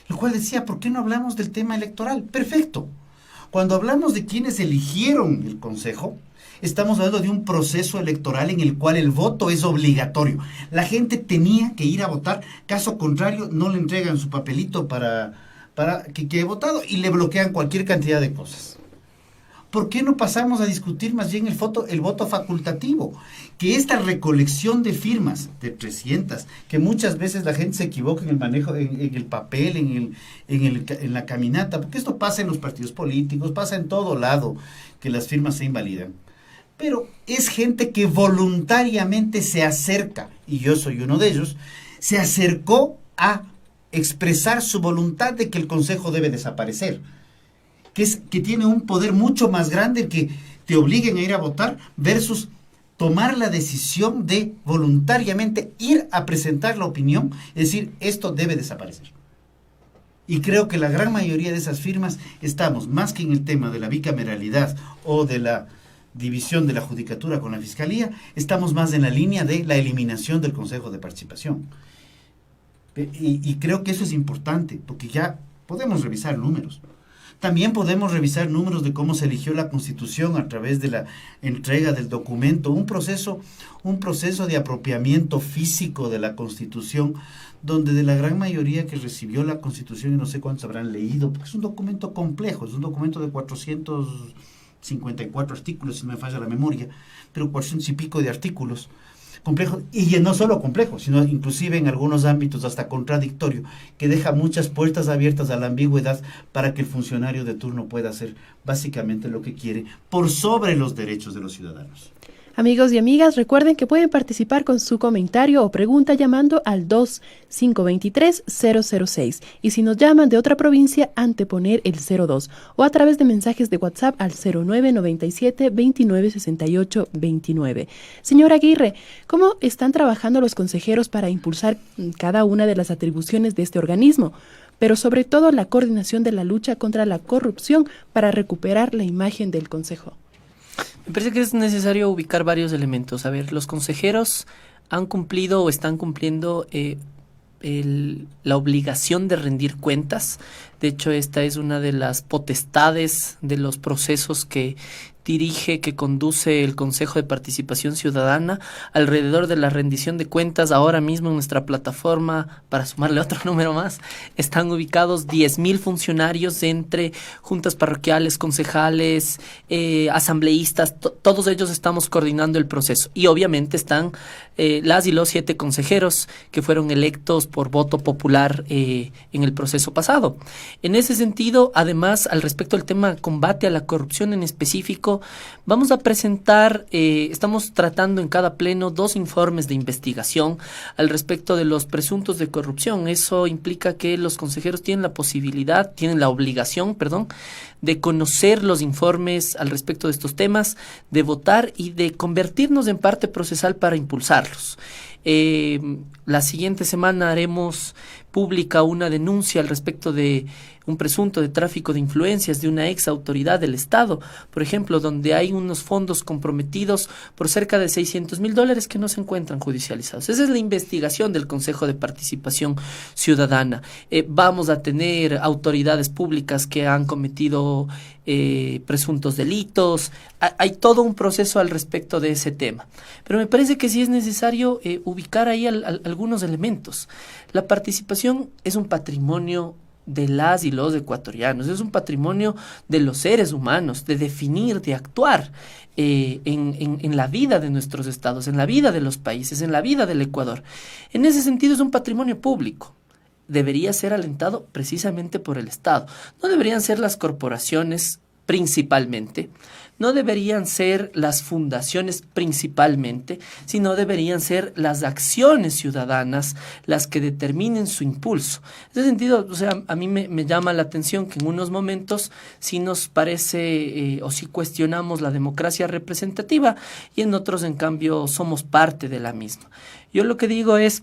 el cual decía, ¿por qué no hablamos del tema electoral? Perfecto. Cuando hablamos de quienes eligieron el consejo, estamos hablando de un proceso electoral en el cual el voto es obligatorio. La gente tenía que ir a votar, caso contrario no le entregan su papelito para que quede votado y le bloquean cualquier cantidad de cosas. ¿Por qué no pasamos a discutir más bien el voto facultativo? Que esta recolección de firmas de 300, que muchas veces la gente se equivoca en el manejo, en el papel, en la caminata, porque esto pasa en los partidos políticos, pasa en todo lado, que las firmas se invalidan. Pero es gente que voluntariamente se acerca, y yo soy uno de ellos, se acercó a expresar su voluntad de que el Consejo debe desaparecer, que tiene un poder mucho más grande que te obliguen a ir a votar versus tomar la decisión de voluntariamente ir a presentar la opinión, es decir, esto debe desaparecer. Y creo que la gran mayoría de esas firmas estamos, más que en el tema de la bicameralidad o de la división de la judicatura con la fiscalía, estamos más en la línea de la eliminación del Consejo de Participación. Y creo que eso es importante, porque ya podemos revisar números. También podemos revisar números de cómo se eligió la Constitución a través de la entrega del documento, un proceso de apropiamiento físico de la Constitución, donde de la gran mayoría que recibió la Constitución, y no sé cuántos habrán leído, porque es un documento complejo, es un documento de 454 artículos, si no me falla la memoria, pero 400 y pico de artículos, complejo, y no solo complejo, sino inclusive en algunos ámbitos hasta contradictorio, que deja muchas puertas abiertas a la ambigüedad para que el funcionario de turno pueda hacer básicamente lo que quiere por sobre los derechos de los ciudadanos. Amigos y amigas, recuerden que pueden participar con su comentario o pregunta llamando al 2523-006 y si nos llaman de otra provincia, anteponer el 02 o a través de mensajes de WhatsApp al 0997-2968-29. Señora Aguirre, ¿cómo están trabajando los consejeros para impulsar cada una de las atribuciones de este organismo? Pero sobre todo la coordinación de la lucha contra la corrupción para recuperar la imagen del Consejo. Me parece que es necesario ubicar varios elementos. A ver, los consejeros han cumplido o están cumpliendo la obligación de rendir cuentas. De hecho, esta es una de las potestades de los procesos que conduce el Consejo de Participación Ciudadana alrededor de la rendición de cuentas. Ahora mismo en nuestra plataforma, para sumarle otro número más, están ubicados 10,000 funcionarios entre juntas parroquiales, concejales, asambleístas. Todos ellos estamos coordinando el proceso. Y obviamente están las y los 7 consejeros que fueron electos por voto popular en el proceso pasado. En ese sentido, además, al respecto del tema combate a la corrupción en específico, vamos a presentar, estamos tratando en cada pleno 2 informes de investigación al respecto de los presuntos de corrupción. Eso implica que los consejeros tienen la obligación, de conocer los informes al respecto de estos temas, de votar y de convertirnos en parte procesal para impulsarlos. La siguiente semana haremos pública una denuncia al respecto de un presunto de tráfico de influencias de una ex autoridad del Estado, por ejemplo, donde hay unos fondos comprometidos por cerca de $600,000 que no se encuentran judicializados. Esa es la investigación del Consejo de Participación Ciudadana. Vamos a tener autoridades públicas que han cometido presuntos delitos. Hay todo un proceso al respecto de ese tema. Pero me parece que sí es necesario ubicar ahí algunos elementos. La participación es un patrimonio de las y los ecuatorianos, es un patrimonio de los seres humanos, de definir, de actuar en la vida de nuestros estados, en la vida de los países, en la vida del Ecuador. En ese sentido es un patrimonio público. Debería ser alentado precisamente por el Estado. No deberían ser las corporaciones principalmente, no deberían ser las fundaciones principalmente, sino deberían ser las acciones ciudadanas las que determinen su impulso. En ese sentido, a mí me llama la atención que en unos momentos sí nos parece o sí cuestionamos la democracia representativa y en otros, en cambio, somos parte de la misma. Yo lo que digo es,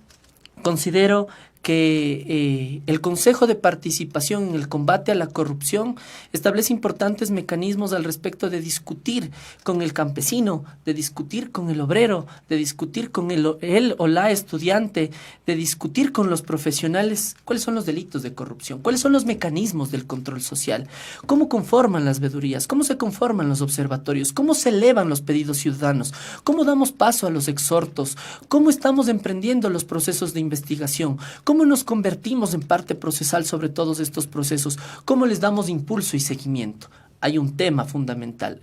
considero que el Consejo de Participación en el combate a la corrupción establece importantes mecanismos al respecto de discutir con el campesino, de discutir con el obrero, de discutir con él o la estudiante, de discutir con los profesionales cuáles son los delitos de corrupción, cuáles son los mecanismos del control social, cómo conforman las veedurías, cómo se conforman los observatorios, cómo se elevan los pedidos ciudadanos, cómo damos paso a los exhortos, cómo estamos emprendiendo los procesos de investigación, ¿cómo nos convertimos en parte procesal sobre todos estos procesos? ¿Cómo les damos impulso y seguimiento? Hay un tema fundamental.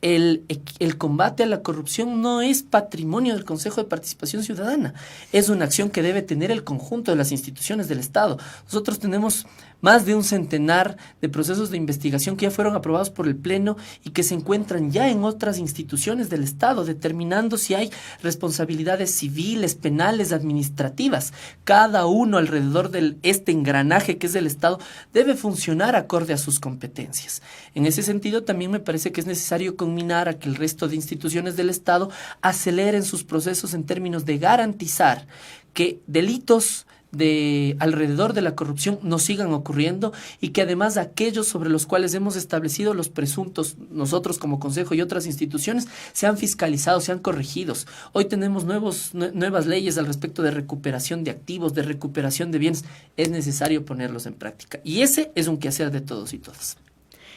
el combate a la corrupción no es patrimonio del Consejo de Participación Ciudadana, es una acción que debe tener el conjunto de las instituciones del Estado. Nosotros tenemos más de un centenar de procesos de investigación que ya fueron aprobados por el Pleno y que se encuentran ya en otras instituciones del Estado, determinando si hay responsabilidades civiles, penales, administrativas. Cada uno alrededor de este engranaje que es el Estado debe funcionar acorde a sus competencias. En ese sentido, también me parece que es necesario combinar a que el resto de instituciones del Estado aceleren sus procesos en términos de garantizar que delitos de alrededor de la corrupción no sigan ocurriendo y que además aquellos sobre los cuales hemos establecido los presuntos, nosotros como Consejo y otras instituciones, sean fiscalizados, sean corregidos. Hoy tenemos nuevas leyes al respecto de recuperación de activos, de recuperación de bienes. Es necesario ponerlos en práctica. Y ese es un quehacer de todos y todas.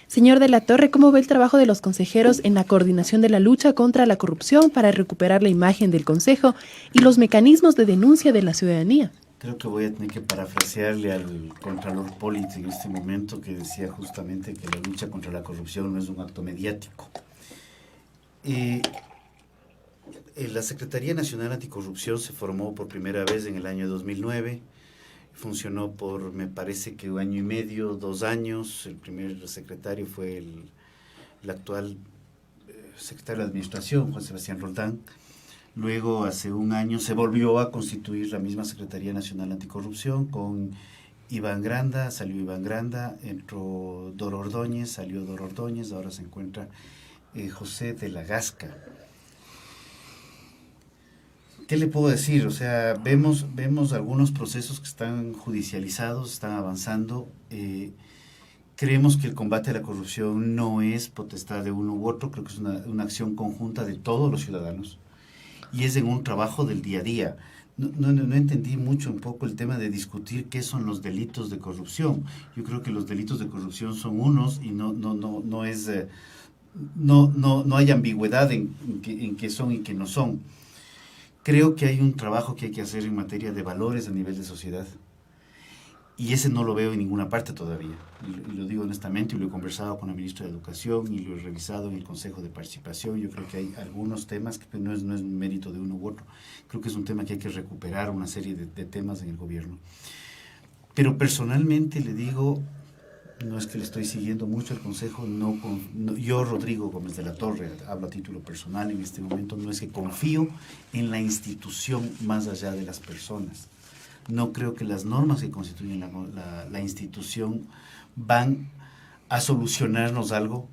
Señor de la Torre, ¿cómo ve el trabajo de los consejeros en la coordinación de la lucha contra la corrupción para recuperar la imagen del Consejo y los mecanismos de denuncia de la ciudadanía? Creo que voy a tener que parafrasearle al Contralor Polit en este momento, que decía justamente que la lucha contra la corrupción no es un acto mediático. La Secretaría Nacional Anticorrupción se formó por primera vez en el año 2009, funcionó por, me parece que 1 año y medio, 2 años. El primer secretario fue el actual secretario de Administración, Juan Sebastián Roldán. Luego, hace 1 año, se volvió a constituir la misma Secretaría Nacional Anticorrupción con Iván Granda, salió Iván Granda, entró Doro Ordóñez, salió Doro Ordóñez, ahora se encuentra José de la Gasca. ¿Qué le puedo decir? O sea, vemos algunos procesos que están judicializados, están avanzando. Creemos que el combate a la corrupción no es potestad de uno u otro, creo que es una acción conjunta de todos los ciudadanos. Y es en un trabajo del día a día. No entendí mucho un poco el tema de discutir qué son los delitos de corrupción. Yo creo que los delitos de corrupción son unos y no hay ambigüedad en qué son y qué no son. Creo que hay un trabajo que hay que hacer en materia de valores a nivel de sociedad. Y ese no lo veo en ninguna parte todavía. Y lo digo honestamente, y lo he conversado con la ministra de Educación y lo he revisado en el Consejo de Participación. Yo creo que hay algunos temas que no es mérito de uno u otro. Creo que es un tema que hay que recuperar, una serie de temas en el gobierno. Pero personalmente le digo, no es que le estoy siguiendo mucho al Consejo, yo, Rodrigo Gómez de la Torre, hablo a título personal en este momento, no es que confío en la institución más allá de las personas. No creo que las normas que constituyen la institución van a solucionarnos algo.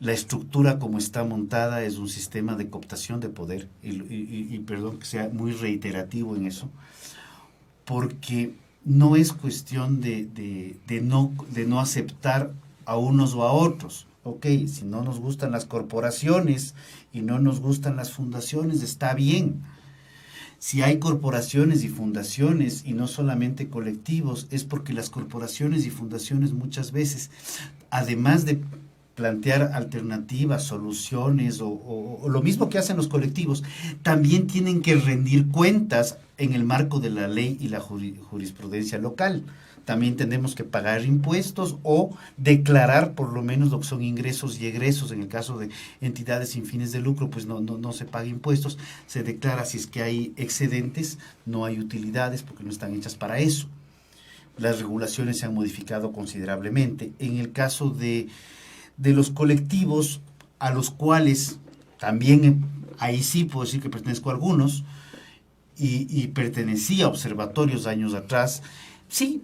La estructura como está montada es un sistema de cooptación de poder, y perdón que sea muy reiterativo en eso, porque no es cuestión de no aceptar a unos o a otros. Ok, si no nos gustan las corporaciones y no nos gustan las fundaciones, está bien. Si hay corporaciones y fundaciones y no solamente colectivos, es porque las corporaciones y fundaciones muchas veces, además de plantear alternativas, soluciones o lo mismo que hacen los colectivos, también tienen que rendir cuentas en el marco de la ley y la jurisprudencia local. También tenemos que pagar impuestos o declarar por lo menos lo que son ingresos y egresos. En el caso de entidades sin fines de lucro, pues no se paga impuestos, se declara si es que hay excedentes, no hay utilidades porque no están hechas para eso. Las regulaciones se han modificado considerablemente. En el caso de los colectivos, a los cuales también, ahí sí puedo decir que pertenezco a algunos, y pertenecía a observatorios años atrás, sí,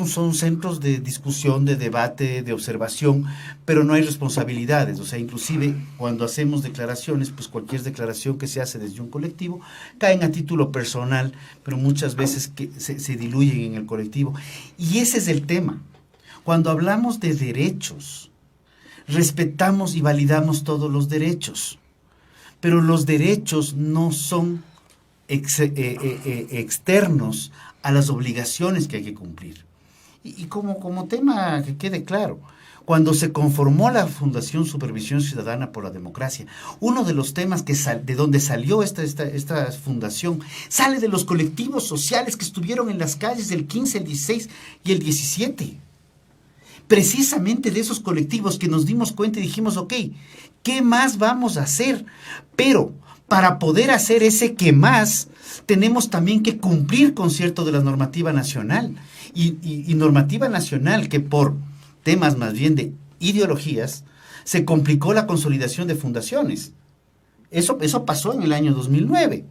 son centros de discusión, de debate, de observación, pero no hay responsabilidades. O sea, inclusive cuando hacemos declaraciones, pues cualquier declaración que se hace desde un colectivo caen a título personal, pero muchas veces que se diluyen en el colectivo. Y ese es el tema. Cuando hablamos de derechos, respetamos y validamos todos los derechos, pero los derechos no son externos a las obligaciones que hay que cumplir. Y como tema que quede claro, cuando se conformó la Fundación Supervisión Ciudadana por la Democracia, uno de los temas de donde salió esta fundación, sale de los colectivos sociales que estuvieron en las calles el 15, el 16 y el 17. precisamente de esos colectivos que nos dimos cuenta y dijimos, ok, ¿qué más vamos a hacer? Pero para poder hacer ese qué más, tenemos también que cumplir con cierto de la normativa nacional. Y normativa nacional que por temas más bien de ideologías, se complicó la consolidación de fundaciones. Eso pasó en el año 2009.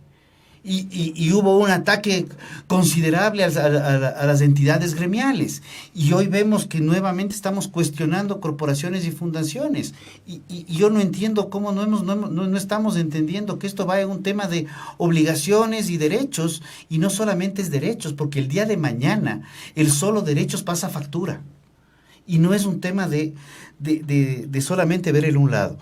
Y hubo un ataque considerable a las entidades gremiales. Y hoy vemos que nuevamente estamos cuestionando corporaciones y fundaciones. Y yo no entiendo cómo no estamos entendiendo que esto va en un tema de obligaciones y derechos, y no solamente es derechos, porque el día de mañana el solo derechos pasa factura. Y no es un tema de solamente ver el un lado.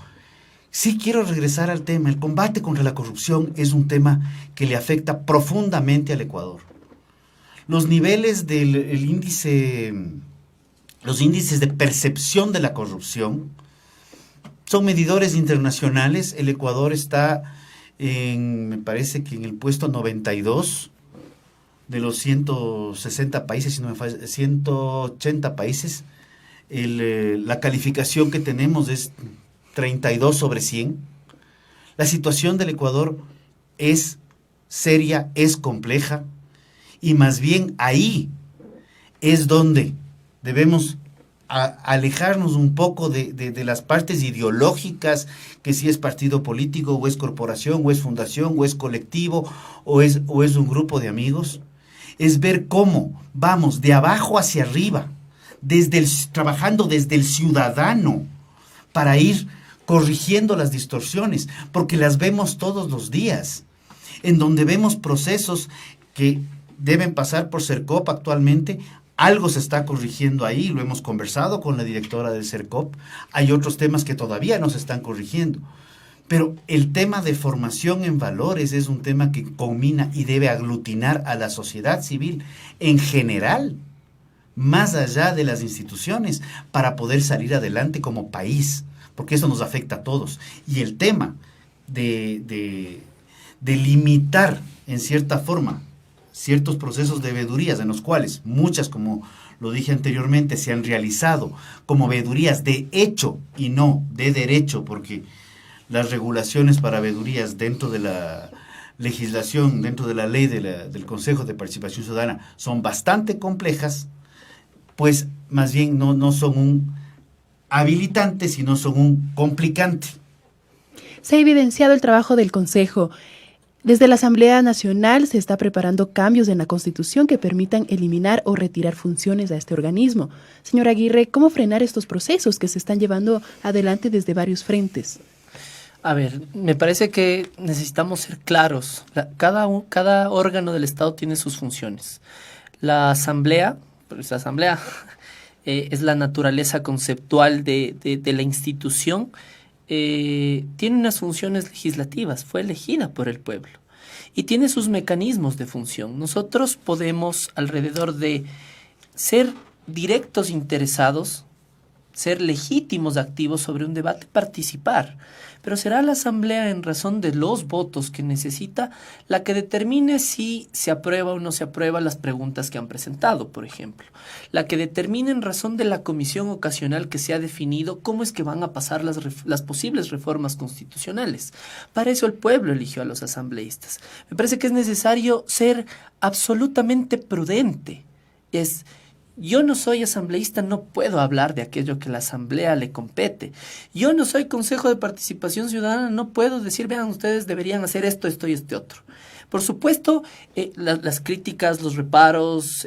Sí quiero regresar al tema. El combate contra la corrupción es un tema que le afecta profundamente al Ecuador. Los niveles del índice, los índices de percepción de la corrupción son medidores internacionales. El Ecuador está me parece que en el puesto 92 de los 160 países, si no me falla, 180 países. La calificación que tenemos es 32 sobre 100. La situación del Ecuador es seria, es compleja, y más bien ahí es donde debemos alejarnos un poco de las partes ideológicas, que si es partido político, o es corporación, o es fundación, o es colectivo, o es un grupo de amigos. Es ver cómo vamos de abajo hacia arriba, trabajando desde el ciudadano, para ir corrigiendo las distorsiones, porque las vemos todos los días, en donde vemos procesos que deben pasar por CERCOP actualmente. Algo se está corrigiendo ahí, lo hemos conversado con la directora del CERCOP. Hay otros temas que todavía no se están corrigiendo, pero el tema de formación en valores es un tema que combina y debe aglutinar a la sociedad civil en general, más allá de las instituciones, para poder salir adelante como país, porque eso nos afecta a todos. Y el tema de limitar, en cierta forma, ciertos procesos de veedurías, en los cuales muchas, como lo dije anteriormente, se han realizado como veedurías de hecho y no de derecho, porque las regulaciones para veedurías dentro de la legislación, dentro de la ley del Consejo de Participación Ciudadana, son bastante complejas, pues más bien no son un habilitante, sino son un complicante. Se ha evidenciado el trabajo del Consejo. Desde la Asamblea Nacional se está preparando cambios en la Constitución que permitan eliminar o retirar funciones a este organismo. Señor Aguirre, ¿cómo frenar estos procesos que se están llevando adelante desde varios frentes? A ver, me parece que necesitamos ser claros. Cada órgano del Estado tiene sus funciones. La Asamblea, pues la Asamblea es la naturaleza conceptual de la institución. Tiene unas funciones legislativas, fue elegida por el pueblo y tiene sus mecanismos de función. Nosotros podemos, alrededor de ser directos interesados, ser legítimos activos sobre un debate, participar, pero será la Asamblea, en razón de los votos que necesita, la que determine si se aprueba o no se aprueba las preguntas que han presentado, por ejemplo. La que determine, en razón de la comisión ocasional que se ha definido, cómo es que van a pasar las posibles reformas constitucionales. Para eso el pueblo eligió a los asambleístas. Me parece que es necesario ser absolutamente prudente. Yo no soy asambleísta, no puedo hablar de aquello que la asamblea le compete. Yo no soy Consejo de Participación Ciudadana, no puedo decir, vean, ustedes deberían hacer esto, esto y este otro. Por supuesto, las críticas, los reparos,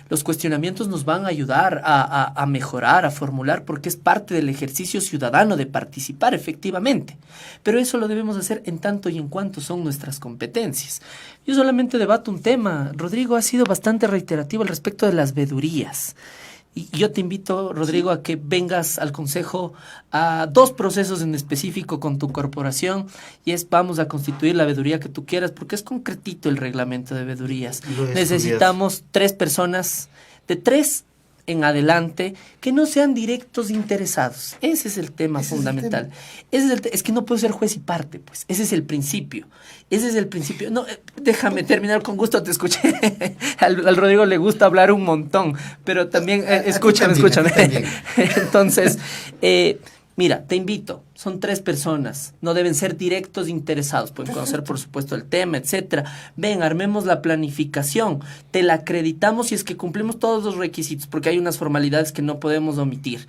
los cuestionamientos nos van a ayudar a mejorar, a formular, porque es parte del ejercicio ciudadano de participar efectivamente. Pero eso lo debemos hacer en tanto y en cuanto son nuestras competencias. Yo solamente debato un tema. Rodrigo ha sido bastante reiterativo al respecto de las veedurías. Y yo te invito, Rodrigo, a que vengas al Consejo a 2 procesos en específico con tu corporación, y vamos a constituir la veeduría que tú quieras, porque es concretito el reglamento de veedurías. Necesitamos 3 personas, de 3 en adelante que no sean directos interesados. Ese es el tema fundamental. Es que no puedo ser juez y parte, pues. Ese es el principio. No, déjame terminar, con gusto te escuché. Al Rodrigo le gusta hablar un montón, pero también, escúchame. Entonces, mira, te invito, son 3 personas, no deben ser directos interesados, pueden conocer por supuesto el tema, etcétera. Ven, armemos la planificación, te la acreditamos si es que cumplimos todos los requisitos, porque hay unas formalidades que no podemos omitir.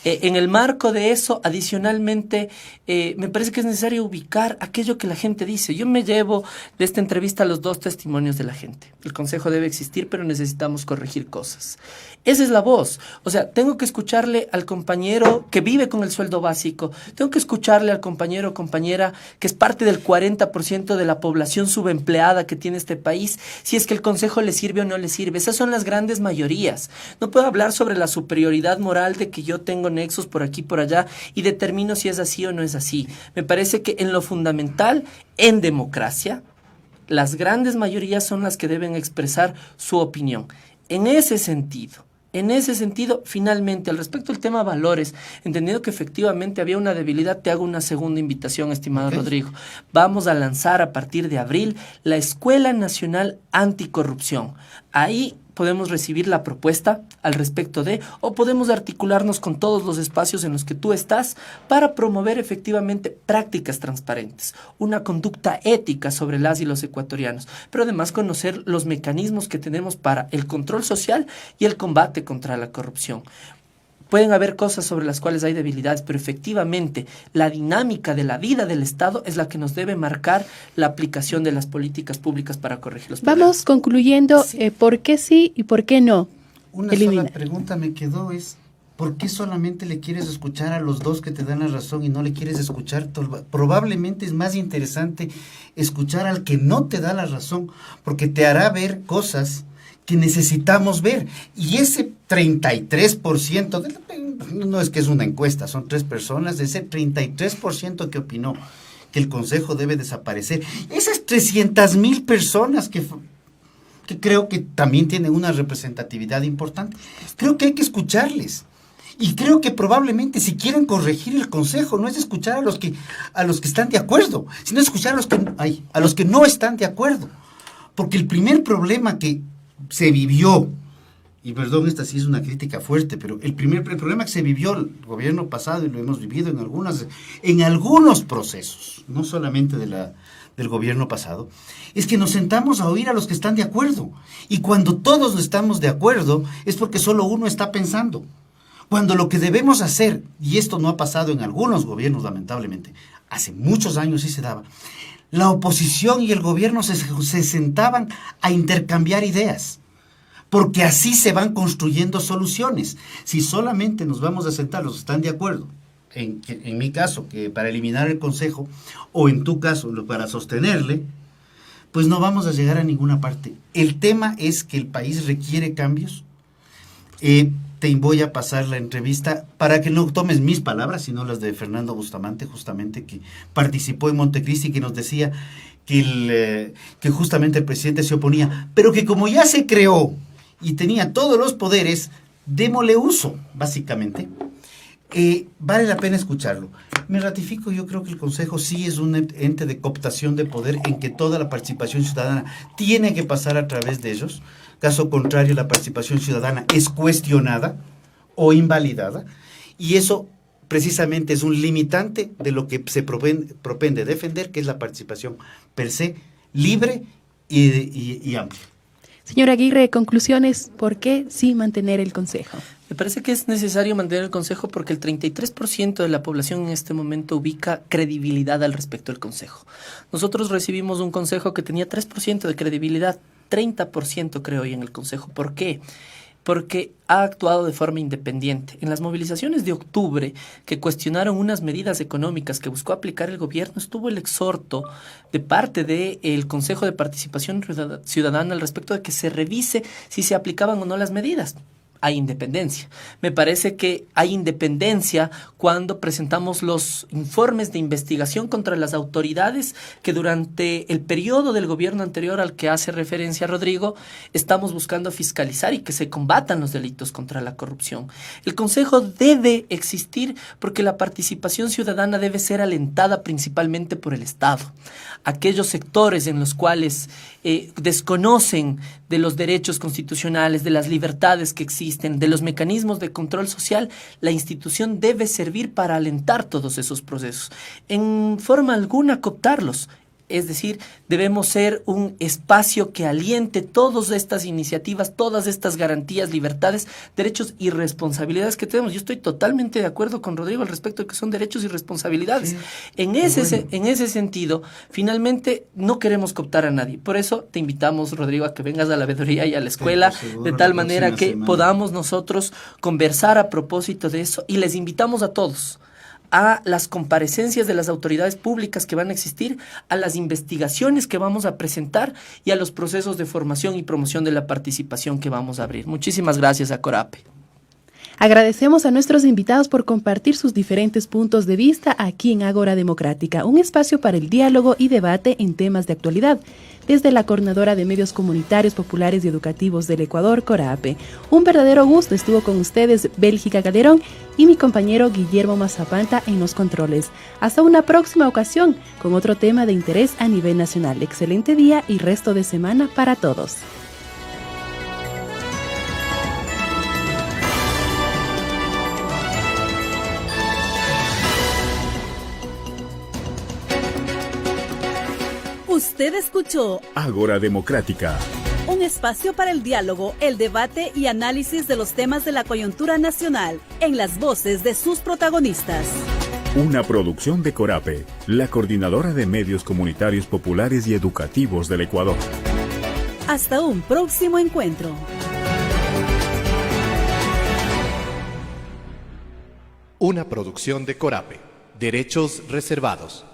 En el marco de eso, adicionalmente, me parece que es necesario ubicar aquello que la gente dice. Yo me llevo de esta entrevista los 2 testimonios de la gente. El consejo debe existir, pero necesitamos corregir cosas. Esa es la voz. O sea, tengo que escucharle al compañero que vive con el sueldo básico. Tengo que escucharle al compañero o compañera que es parte del 40% de la población subempleada que tiene este país, si es que el consejo le sirve o no le sirve. Esas son las grandes mayorías. No puedo hablar sobre la superioridad moral de que yo tengo nexos por aquí, por allá, y determino si es así o no es así. Me parece que en lo fundamental, en democracia, las grandes mayorías son las que deben expresar su opinión. En ese sentido, finalmente, al respecto del tema valores, entendiendo que efectivamente había una debilidad, te hago una segunda invitación, estimado Rodrigo. Vamos a lanzar a partir de abril la Escuela Nacional Anticorrupción. Ahí podemos recibir la propuesta al respecto de, o podemos articularnos con todos los espacios en los que tú estás para promover efectivamente prácticas transparentes, una conducta ética sobre las y los ecuatorianos, pero además conocer los mecanismos que tenemos para el control social y el combate contra la corrupción. Pueden haber cosas sobre las cuales hay debilidades, pero efectivamente la dinámica de la vida del Estado es la que nos debe marcar la aplicación de las políticas públicas para corregir los problemas. Vamos concluyendo, ¿por qué sí y por qué no? Una sola pregunta me quedó, es ¿por qué solamente le quieres escuchar a los 2 que te dan la razón y no le quieres escuchar? Probablemente es más interesante escuchar al que no te da la razón, porque te hará ver cosas que necesitamos ver. Y ese 33%, no es que es una encuesta, son 3 personas, de ese 33% que opinó que el consejo debe desaparecer, esas 300,000 personas que creo que también tienen una representatividad importante, creo que hay que escucharles. Y creo que probablemente si quieren corregir el consejo, no es escuchar a los que están de acuerdo, sino escuchar a los que no están de acuerdo. Porque el primer problema que se vivió, y perdón, esta sí es una crítica fuerte, pero el problema que se vivió el gobierno pasado, y lo hemos vivido en algunos procesos, no solamente del gobierno pasado, es que nos sentamos a oír a los que están de acuerdo. Y cuando todos estamos de acuerdo, es porque solo uno está pensando. Cuando lo que debemos hacer, y esto no ha pasado en algunos gobiernos lamentablemente, hace muchos años sí se daba, la oposición y el gobierno se sentaban a intercambiar ideas, porque así se van construyendo soluciones. Si solamente nos vamos a sentar los que están de acuerdo, en mi caso, que para eliminar el consejo, o en tu caso, para sostenerle, pues no vamos a llegar a ninguna parte. El tema es que el país requiere cambios. Te voy a pasar la entrevista para que no tomes mis palabras, sino las de Fernando Bustamante, justamente, que participó en Montecristi y que nos decía que justamente el presidente se oponía, pero que como ya se creó y tenía todos los poderes, démosle uso, básicamente. Vale la pena escucharlo. Me ratifico, yo creo que el Consejo sí es un ente de cooptación de poder en que toda la participación ciudadana tiene que pasar a través de ellos. Caso contrario, la participación ciudadana es cuestionada o invalidada, y eso precisamente es un limitante de lo que se propende defender, que es la participación per se libre y amplia. Señor Aguirre, conclusiones, ¿por qué sí mantener el Consejo? Me parece que es necesario mantener el Consejo porque el 33% de la población en este momento ubica credibilidad al respecto del Consejo. Nosotros recibimos un Consejo que tenía 3% de credibilidad, 30% creo hoy en el Consejo. ¿Por qué? Porque ha actuado de forma independiente. En las movilizaciones de octubre que cuestionaron unas medidas económicas que buscó aplicar el gobierno, estuvo el exhorto de parte del Consejo de Participación Ciudadana al respecto de que se revise si se aplicaban o no las medidas. hay independencia. Me parece que hay independencia cuando presentamos los informes de investigación contra las autoridades que durante el periodo del gobierno anterior al que hace referencia Rodrigo, estamos buscando fiscalizar y que se combatan los delitos contra la corrupción. El Consejo debe existir porque la participación ciudadana debe ser alentada principalmente por el Estado. Aquellos sectores en los cuales desconocen de los derechos constitucionales, de las libertades que existen, de los mecanismos de control social, la institución debe servir para alentar todos esos procesos. En forma alguna cooptarlos. Es decir, debemos ser un espacio que aliente todas estas iniciativas, todas estas garantías, libertades, derechos y responsabilidades que tenemos. Yo estoy totalmente de acuerdo con Rodrigo al respecto de que son derechos y responsabilidades. Sí. En ese sentido, finalmente no queremos cooptar a nadie. Por eso te invitamos, Rodrigo, a que vengas a la veeduría y a la escuela, de tal manera que podamos nosotros conversar a propósito de eso, y les invitamos a todos a las comparecencias de las autoridades públicas que van a existir, a las investigaciones que vamos a presentar y a los procesos de formación y promoción de la participación que vamos a abrir. Muchísimas gracias a Corape. Agradecemos a nuestros invitados por compartir sus diferentes puntos de vista aquí en Ágora Democrática, un espacio para el diálogo y debate en temas de actualidad. Desde la Coordinadora de Medios Comunitarios, Populares y Educativos del Ecuador, Corape. Un verdadero gusto estuvo con ustedes Bélgica Calderón y mi compañero Guillermo Mazapanta en los controles. Hasta una próxima ocasión con otro tema de interés a nivel nacional. Excelente día y resto de semana para todos. Usted escuchó Ágora Democrática, un espacio para el diálogo, el debate y análisis de los temas de la coyuntura nacional en las voces de sus protagonistas. Una producción de Corape, la Coordinadora de Medios Comunitarios Populares y Educativos del Ecuador. Hasta un próximo encuentro. Una producción de Corape. Derechos reservados.